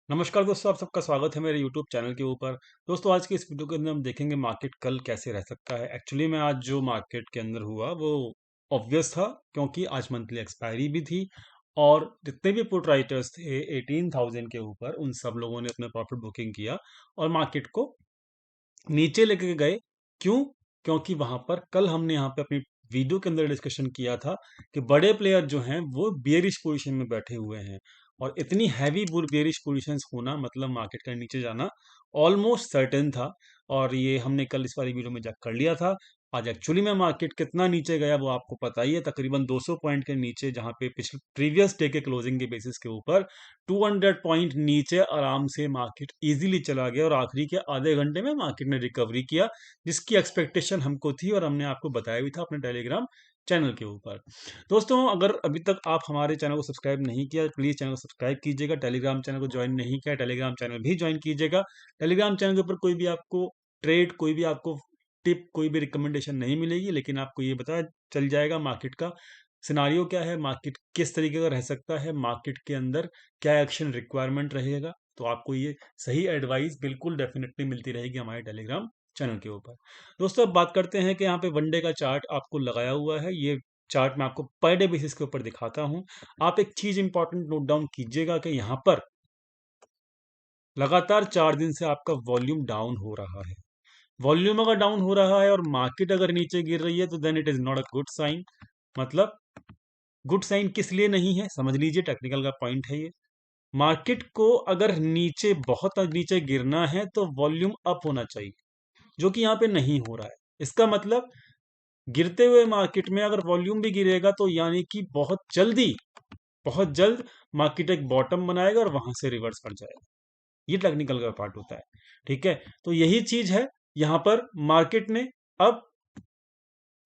नमस्कार दोस्तों, आप सबका स्वागत है मेरे YouTube चैनल के ऊपर। दोस्तों, आज की इस वीडियो के अंदर हम देखेंगे मार्केट कल कैसे रह सकता है। एक्चुअली में आज जो मार्केट के अंदर हुआ वो ऑब्वियस था, क्योंकि आज मंथली एक्सपायरी भी थी और जितने भी पुट राइटर्स थे 18,000 के ऊपर, उन सब लोगों ने अपने प्रॉफिट बुकिंग किया और मार्केट को नीचे लेके गए। क्यों? क्योंकि वहां पर कल हमने यहाँ पे अपनी वीडियो के अंदर डिस्कशन किया था कि बड़े प्लेयर जो हैं वो बेयरिश पोजीशन में बैठे हुए हैं और इतनी हैवी बेयरिश पोजीशंस होना मतलब मार्केट का नीचे जाना ऑलमोस्ट सर्टेन था। और ये हमने कल इस वाली वीडियो में जब कर लिया था। आज एक्चुअली में मार्केट कितना नीचे गया वो आपको पता ही है, तकरीबन 200 पॉइंट के नीचे, जहां पे पिछले प्रीवियस डे के क्लोजिंग के बेसिस के ऊपर 200 पॉइंट नीचे आराम से मार्केट इजीली चला गया और आखिरी के आधे घंटे में मार्केट ने रिकवरी किया, जिसकी एक्सपेक्टेशन हमको थी और हमने आपको बताया भी था अपने टेलीग्राम चैनल के ऊपर। दोस्तों, अगर अभी तक आप हमारे चैनल को सब्सक्राइब नहीं किया, प्लीज चैनल को सब्सक्राइब कीजिएगा। टेलीग्राम चैनल को ज्वाइन नहीं किया, टेलीग्राम चैनल भी ज्वाइन कीजिएगा। टेलीग्राम चैनल के ऊपर कोई भी आपको ट्रेड, कोई भी आपको टिप, कोई भी रिकमेंडेशन नहीं मिलेगी, लेकिन आपको ये पता चल जाएगा मार्केट का सिनारियो क्या है, मार्केट किस तरीके का रह सकता है, मार्केट के अंदर क्या एक्शन रिक्वायरमेंट रहेगा। तो आपको ये सही एडवाइस बिल्कुल डेफिनेटली मिलती रहेगी हमारे टेलीग्राम चैनल के ऊपर। दोस्तों, अब बात करते हैं कि यहाँ पे वनडे का चार्ट आपको लगाया हुआ है। ये चार्ट मैं आपको पर डे बेसिस के ऊपर दिखाता हूँ। आप एक चीज इंपॉर्टेंट नोट डाउन कीजिएगा कि यहाँ पर लगातार 4 दिन से आपका वॉल्यूम डाउन हो रहा है। वॉल्यूम अगर डाउन हो रहा है और मार्केट अगर नीचे गिर रही है तो then it is not a good sign. मतलब गुड साइन किस लिए नहीं है, समझ लीजिए, टेक्निकल का पॉइंट है ये। मार्केट को अगर नीचे, बहुत नीचे गिरना है तो वॉल्यूम अप होना चाहिए, जो कि यहाँ पे नहीं हो रहा है। इसका मतलब गिरते हुए मार्केट में अगर वॉल्यूम भी गिरेगा तो यानी कि बहुत जल्द मार्केट एक बॉटम बनाएगा और वहां से रिवर्स कर जाएगा। ये टेक्निकल का पार्ट होता है। ठीक है, तो यही चीज है यहां पर मार्केट ने अब,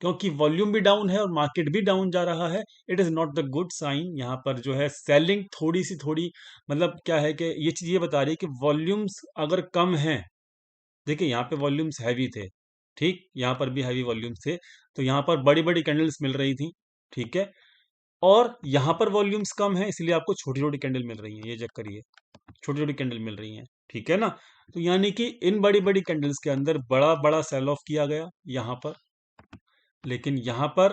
क्योंकि वॉल्यूम भी डाउन है और मार्केट भी डाउन जा रहा है, it is not the good sign. यहाँ पर जो है सेलिंग थोड़ी, मतलब क्या है कि ये चीज ये बता रही है कि वॉल्यूम्स अगर कम है। देखिए, यहाँ पे वॉल्यूम्स हैवी थे, ठीक, यहाँ पर भी हैवी वॉल्यूम्स थे, तो यहाँ पर बड़ी बड़ी कैंडल्स मिल रही थी। ठीक है, और यहाँ पर वॉल्यूम्स कम है, इसलिए आपको छोटी छोटी कैंडल मिल रही है। ये चेक करिए, छोटी छोटी कैंडल मिल रही हैं। ठीक है ना, तो यानी कि इन बड़ी बड़ी कैंडल्स के अंदर बड़ा बड़ा सेल ऑफ किया गया यहाँ पर। लेकिन यहाँ पर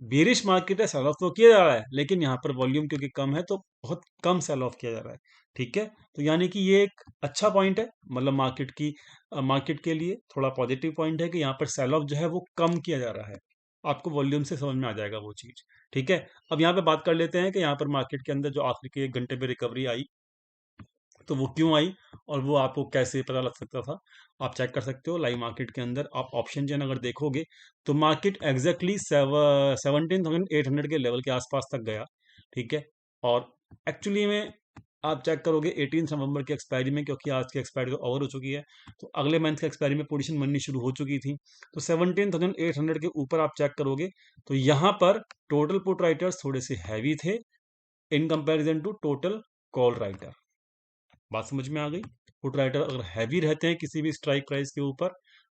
बेरिश मार्केट है, सेल ऑफ तो किया जा रहा है, लेकिन यहाँ पर वॉल्यूम क्योंकि कम है तो बहुत कम सेल ऑफ किया जा रहा है। ठीक है, तो यानी कि ये एक अच्छा पॉइंट है, मतलब मार्केट के लिए थोड़ा पॉजिटिव पॉइंट है कि यहाँ पर सेल ऑफ जो है वो कम किया जा रहा है। आपको वॉल्यूम से समझ में आ जाएगा वो चीज। ठीक है, अब यहाँ पे बात कर लेते हैं कि यहाँ पर मार्केट के अंदर जो आखिरी के 1 घंटे में रिकवरी आई, तो वो क्यों आई और वो आपको कैसे पता लग सकता था। आप चेक कर सकते हो लाइव मार्केट के अंदर, आप ऑप्शन चेन अगर देखोगे तो मार्केट एग्जैक्टली 17,800 के लेवल के आसपास तक गया। ठीक है, और एक्चुअली में आप चेक करोगे 18 नवंबर की एक्सपायरी में, क्योंकि आज की एक्सपायरी तो ओवर हो चुकी है, तो अगले मंथ की एक्सपायरी में पोजीशन बननी शुरू हो चुकी थी। तो 17,800 के ऊपर आप चेक करोगे तो यहाँ पर टोटल पुट राइटर्स थोड़े से हैवी थे in comparison to total call writer. बात समझ में आ गई। पुट राइटर अगर हैवी रहते हैं किसी भी स्ट्राइक प्राइस के ऊपर,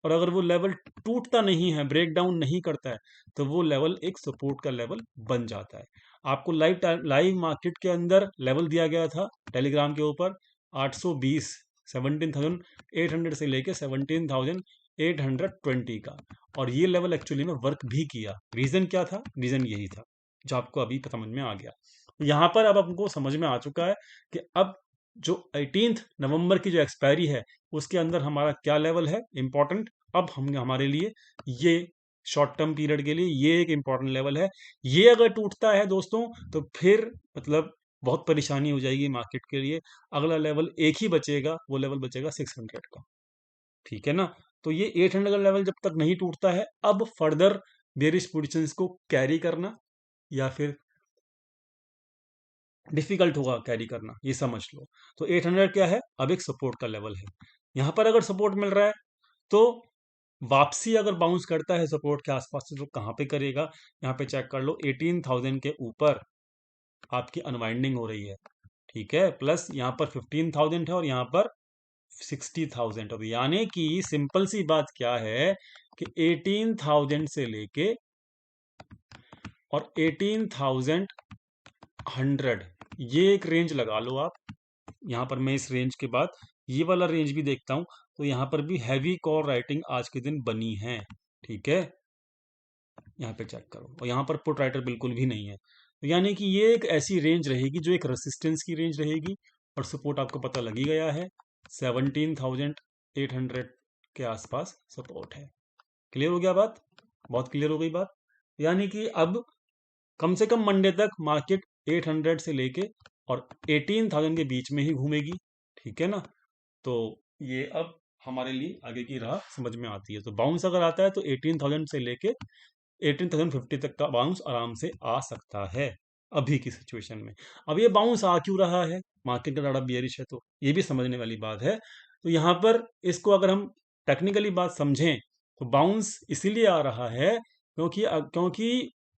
और अगर वो लेवल टूटता नहीं है, ब्रेक डाउन नहीं करता है, तो वो लेवल एक सपोर्ट का लेवल बन जाता है। आपको लाइव मार्केट के अंदर लेवल दिया गया था टेलीग्राम के ऊपर 820, 17,800 से लेके 17,820 का, और ये लेवल एक्चुअली में वर्क भी किया। रीजन क्या था? रीजन यही था जो आपको अभी समझ में आ गया। तो यहाँ पर अब हमको समझ में आ चुका है कि अब जो 18 नवंबर की जो एक्सपायरी है उसके अंदर हमारा क्या लेवल है इंपॉर्टेंट। अब हम हमारे लिए ये शॉर्ट टर्म पीरियड के लिए ये एक इंपॉर्टेंट लेवल है। ये अगर टूटता है दोस्तों तो फिर मतलब बहुत परेशानी हो जाएगी मार्केट के लिए। अगला लेवल एक ही बचेगा, वो लेवल बचेगा 600 का। ठीक है ना, तो ये 800 का लेवल जब तक नहीं टूटता है, अब फर्दर बेरिश पोजिशंस को कैरी करना या फिर डिफिकल्ट होगा कैरी करना, ये समझ लो। तो 800 क्या है? अब एक सपोर्ट का लेवल है। यहां पर अगर सपोर्ट मिल रहा है तो वापसी अगर बाउंस करता है सपोर्ट के आसपास से तो कहां पे करेगा? यहाँ पे चेक कर लो, 18,000 के ऊपर आपकी अनवाइंडिंग हो रही है। ठीक है, प्लस यहाँ पर 15,000 है और यहाँ पर 60,000 है। यानी कि सिंपल सी बात क्या है कि 18,000 से लेके और 18,100, ये एक रेंज लगा लो आप। यहाँ पर मैं इस रेंज के बाद ये वाला रेंज भी देखता हूँ, तो यहाँ पर भी हैवी कॉल राइटिंग आज के दिन बनी है। ठीक है, यहाँ पे चेक करो, और यहाँ पर पुट राइटर बिल्कुल भी नहीं है। तो यानी कि ये एक ऐसी रेंज रहेगी जो एक रेसिस्टेंस की रेंज रहेगी, और सपोर्ट आपको पता लग ही गया है, 17,800 के आसपास सपोर्ट है। क्लियर हो गया बात? बहुत क्लियर हो गई बात। यानी कि अब कम से कम मंडे तक मार्केट 800 से लेके और 18,000 के बीच में ही घूमेगी। ठीक है ना? तो ये अब हमारे लिए आगे की राह समझ में आती है। तो बाउंस अगर आता है तो 18,000 से लेके 18,050 तक का बाउंस आराम से आ सकता है अभी की सिचुएशन में। अब ये बाउंस आ क्यों रहा है? मार्केट का ज़्यादा बियरिश है, तो ये भी समझने वाली बात है। तो यहाँ पर इसको अगर हम टेक्निकली बात समझें तो बाउंस इसीलिए आ रहा है क्योंकि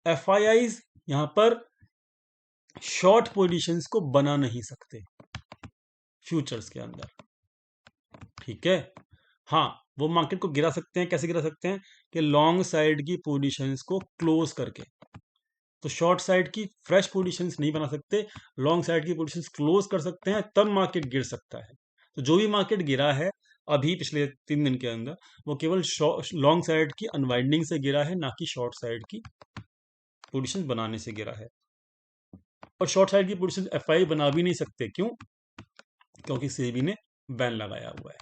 एफ आई आईज यहाँ पर शॉर्ट पोजीशंस को बना नहीं सकते फ्यूचर्स के अंदर। ठीक है, हाँ, वो मार्केट को गिरा सकते हैं। कैसे गिरा सकते हैं? कि लॉन्ग साइड की पोजीशंस को क्लोज करके। तो शॉर्ट साइड की फ्रेश पोजीशंस नहीं बना सकते, लॉन्ग साइड की पोजीशंस क्लोज कर सकते हैं, तब मार्केट गिर सकता है। तो जो भी मार्केट गिरा है अभी पिछले 3 दिन के अंदर, वो केवल लॉन्ग साइड की अनवाइंडिंग से गिरा है, ना कि शॉर्ट साइड की पोजीशन बनाने से गिरा है। और शॉर्ट साइड की पोजीशन एफआई बना भी नहीं सकते। क्यों? क्योंकि सेबी ने बैन लगाया हुआ है।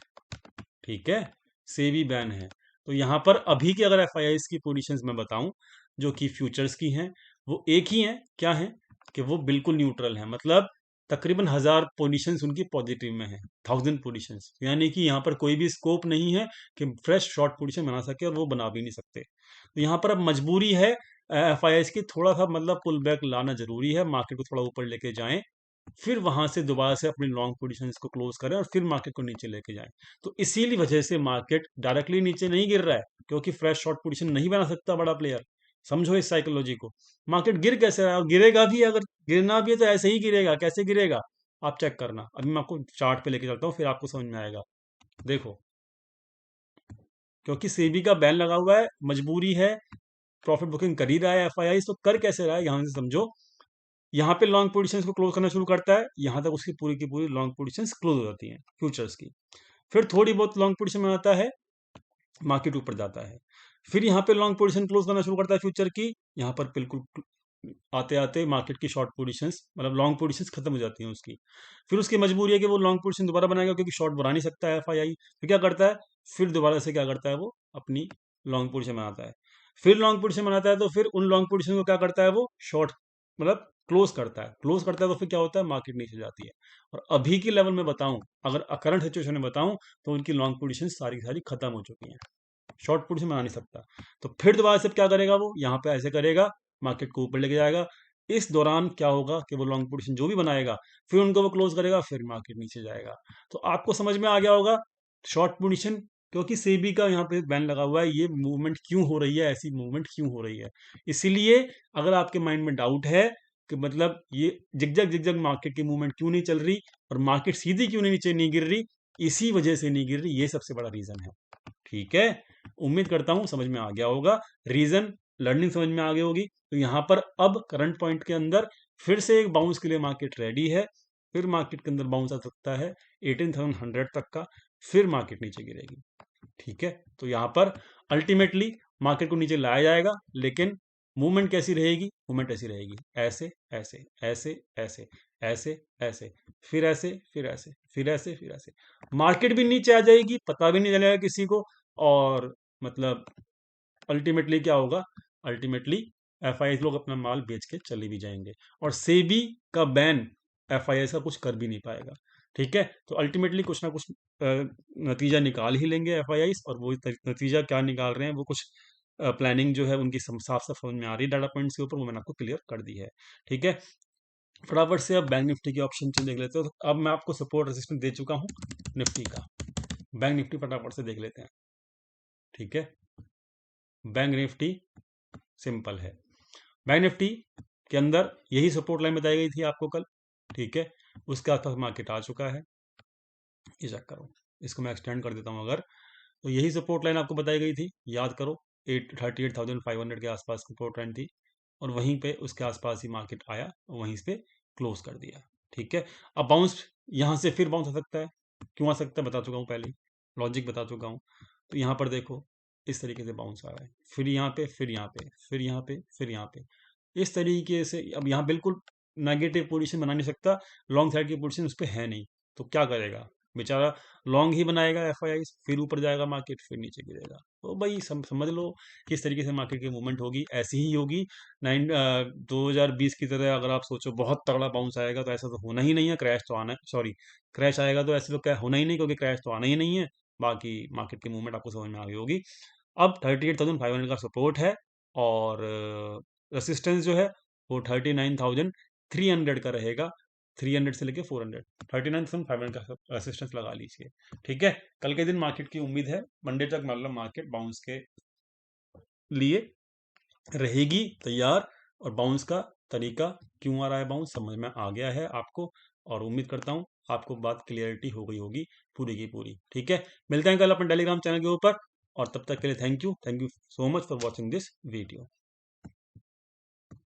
ठीक है, सेबी बैन है। तो यहां पर अभी की अगर एफ की पोजीशंस मैं बताऊं जो कि फ्यूचर्स की हैं, वो एक ही हैं। क्या है? कि वो बिल्कुल न्यूट्रल है, मतलब तकरीबन 1000 पोजीशंस उनकी पॉजिटिव में है, 1000 पोजीशंस। यानी कि यहाँ पर कोई भी स्कोप नहीं है कि फ्रेश शॉर्ट पोजीशन बना सके, और वो बना भी नहीं सकते। तो यहाँ पर अब मजबूरी है एफ की, थोड़ा सा मतलब पुल बैक लाना जरूरी है, मार्केट को थोड़ा ऊपर लेके जाएं, फिर वहां से दोबारा से अपनी लॉन्ग पोजीशंस को क्लोज करें और फिर मार्केट को नीचे लेके जाएं। तो इसीलिए वजह से मार्केट डायरेक्टली नीचे नहीं गिर रहा है, क्योंकि फ्रेश शॉर्ट पोजीशन नहीं बना सकता बड़ा प्लेयर। समझो इस साइकोलॉजी को। मार्केट गिर कैसे रहा है, और गिरेगा भी, अगर गिरना भी है तो ऐसे ही गिरेगा। कैसे गिरेगा आप चेक करना, अभी मैं आपको चार्ट पे लेके चलता हूँ, फिर आपको समझ में आएगा। देखो, क्योंकि सेबी का बैन लगा हुआ है, मजबूरी है, प्रॉफिट बुकिंग कर ही रहा है एफ तो कर कैसे रहा है, यहां से समझो। यहाँ पे लॉन्ग पोजीशंस को क्लोज करना शुरू करता है, यहाँ तक उसकी पूरी की पूरी लॉन्ग पोजीशंस क्लोज हो जाती हैं फ्यूचर्स की। फिर थोड़ी बहुत लॉन्ग पोजीशन में आता है, मार्केट ऊपर जाता है, फिर यहाँ पे लॉन्ग पोजीशन क्लोज करना शुरू करता है फ्यूचर की। यहाँ पर बिल्कुल आते आते मार्केट की शॉर्ट पोजीशंस, मतलब लॉन्ग पोजीशंस खत्म हो जाती हैं उसकी। फिर उसकी मजबूरी है कि वो लॉन्ग पोजीशन दोबारा बनाएगा, क्योंकि शॉर्ट बना नहीं सकता है एफ फिर क्या करता है? फिर दोबारा से क्या करता है? वो अपनी लॉन्ग पोजीशन बनाता है। फिर लॉन्ग पोजीशन बनाता है तो फिर उन लॉन्ग पोजीशन को क्या करता है? वो शॉर्ट, मतलब क्लोज करता है। क्लोज करता है तो फिर क्या होता है? मार्केट नीचे जाती है। और अभी की लेवल में बताऊं, अगर करंट सिचुएशन में बताऊं, तो उनकी लॉन्ग पोजीशन सारी की सारी खत्म हो चुकी हैं, शॉर्ट पोजीशन बना नहीं सकता। तो फिर दोबारा से क्या करेगा? वो यहाँ पे ऐसे करेगा, मार्केट को ऊपर लेके जाएगा। इस दौरान क्या होगा कि वो लॉन्ग पोजीशन जो भी बनाएगा, फिर उनको वो क्लोज करेगा, फिर मार्केट नीचे जाएगा। तो आपको समझ में आ गया होगा शॉर्ट पोजीशन, क्योंकि सेबी का यहाँ पे बैन लगा हुआ है, ये मूवमेंट क्यों हो रही है, ऐसी मूवमेंट क्यों हो रही है। इसीलिए अगर आपके माइंड में डाउट है कि मतलब ये जिगजग जिगजग मार्केट की मूवमेंट क्यों नहीं चल रही, और मार्केट सीधी क्यों नहीं नीचे नहीं गिर रही, इसी वजह से नहीं गिर रही, ये सबसे बड़ा रीजन है। ठीक है, उम्मीद करता हूं समझ में आ गया होगा, रीजन लर्निंग समझ में आ गई होगी। तो यहां पर अब करंट पॉइंट के अंदर फिर से एक बाउंस के लिए मार्केट रेडी है। फिर मार्केट के अंदर बाउंस आ सकता है 18,100 तक का, फिर मार्केट नीचे गिरेगी। ठीक है, तो यहां पर अल्टीमेटली मार्केट को नीचे लाया जाएगा, लेकिन मूवमेंट कैसी रहेगी? मूवमेंट ऐसी रहेगी, ऐसे ऐसे ऐसे ऐसे ऐसे ऐसे, फिर ऐसे फिर ऐसे फिर ऐसे फिर ऐसे, मार्केट भी नीचे आ जाएगी, पता भी नहीं चलेगा किसी को। और मतलब अल्टीमेटली क्या होगा? अल्टीमेटली एफ लोग अपना माल बेच के चले भी जाएंगे, और सेबी का बैन एफ का कुछ कर भी नहीं पाएगा। ठीक है, तो अल्टीमेटली कुछ ना कुछ नतीजा निकाल ही लेंगे एफ और वो नतीजा क्या निकाल रहे हैं, वो कुछ प्लानिंग जो है उनकी साफ साफ समझ में आ रही है डाटा पॉइंट्स के ऊपर, वो मैंने आपको क्लियर कर दी है। ठीक है, फटाफट से अब बैंक निफ्टी के ऑप्शन देख लेते हो। तो अब मैं आपको सपोर्ट रेजिस्टेंस दे चुका हूँ निफ्टी का, बैंक निफ्टी फटाफट से देख लेते हैं। ठीक है, बैंक निफ्टी सिंपल है। बैंक निफ्टी के अंदर यही सपोर्ट लाइन बताई गई थी आपको कल। ठीक है, उसके आसपास मार्केट आ चुका है, ये चेक करो। इसको मैं एक्सटेंड कर देता हूँ अगर, तो यही सपोर्ट लाइन आपको बताई गई थी, याद करो। 38,500 के आसपास सपोर्ट लाइन थी, और वहीं पे उसके आसपास ही मार्केट आया और वहीं पे क्लोज कर दिया। ठीक है, अब बाउंस यहाँ से फिर बाउंस आ सकता है। क्यों आ सकता है बता चुका हूँ पहले ही, लॉजिक बता चुका हूँ। तो यहाँ पर देखो इस तरीके से बाउंस आ रहा है, फिर यहाँ पे, फिर यहाँ पे, फिर यहाँ पे, फिर यहाँ पे, इस तरीके से। अब यहाँ बिल्कुल नेगेटिव पोजीशन बना नहीं सकता, लॉन्ग साइड की पोजीशन उस पर है नहीं, तो क्या करेगा बेचारा, लॉन्ग ही बनाएगा एफआईआई, फिर ऊपर जाएगा मार्केट, फिर नीचे गिरेगा। तो भाई समझ लो किस तरीके से मार्केट की मूवमेंट होगी, ऐसी ही होगी। 2020 की तरह अगर आप सोचो बहुत तगड़ा बाउंस आएगा, तो ऐसा तो होना ही नहीं है, क्रैश तो आना, सॉरी क्रैश आएगा तो ऐसे तो क्या होना ही नहीं, क्योंकि क्रैश तो आना ही नहीं है। बाकी मार्केट की मूवमेंट आपको समझ में आ गई होगी। अब 38,500 का सपोर्ट है, और रेसिस्टेंस जो है वो 39,300 का रहेगा। 300 से लेके 400, 39,500 का रेसिस्टेंस लगा लीजिए। ठीक है, कल के दिन मार्केट की उम्मीद है मंडे तक मतलब मार्केट बाउंस के लिए रहेगी तैयार। और बाउंस का तरीका, क्यों आ रहा है बाउंस, समझ में आ गया है आपको। और उम्मीद करता हूँ आपको बात क्लियरिटी हो गई होगी पूरी की पूरी। ठीक है, मिलते हैं कल अपने टेलीग्राम चैनल के ऊपर, और तब तक के लिए thank you so much for watching this video.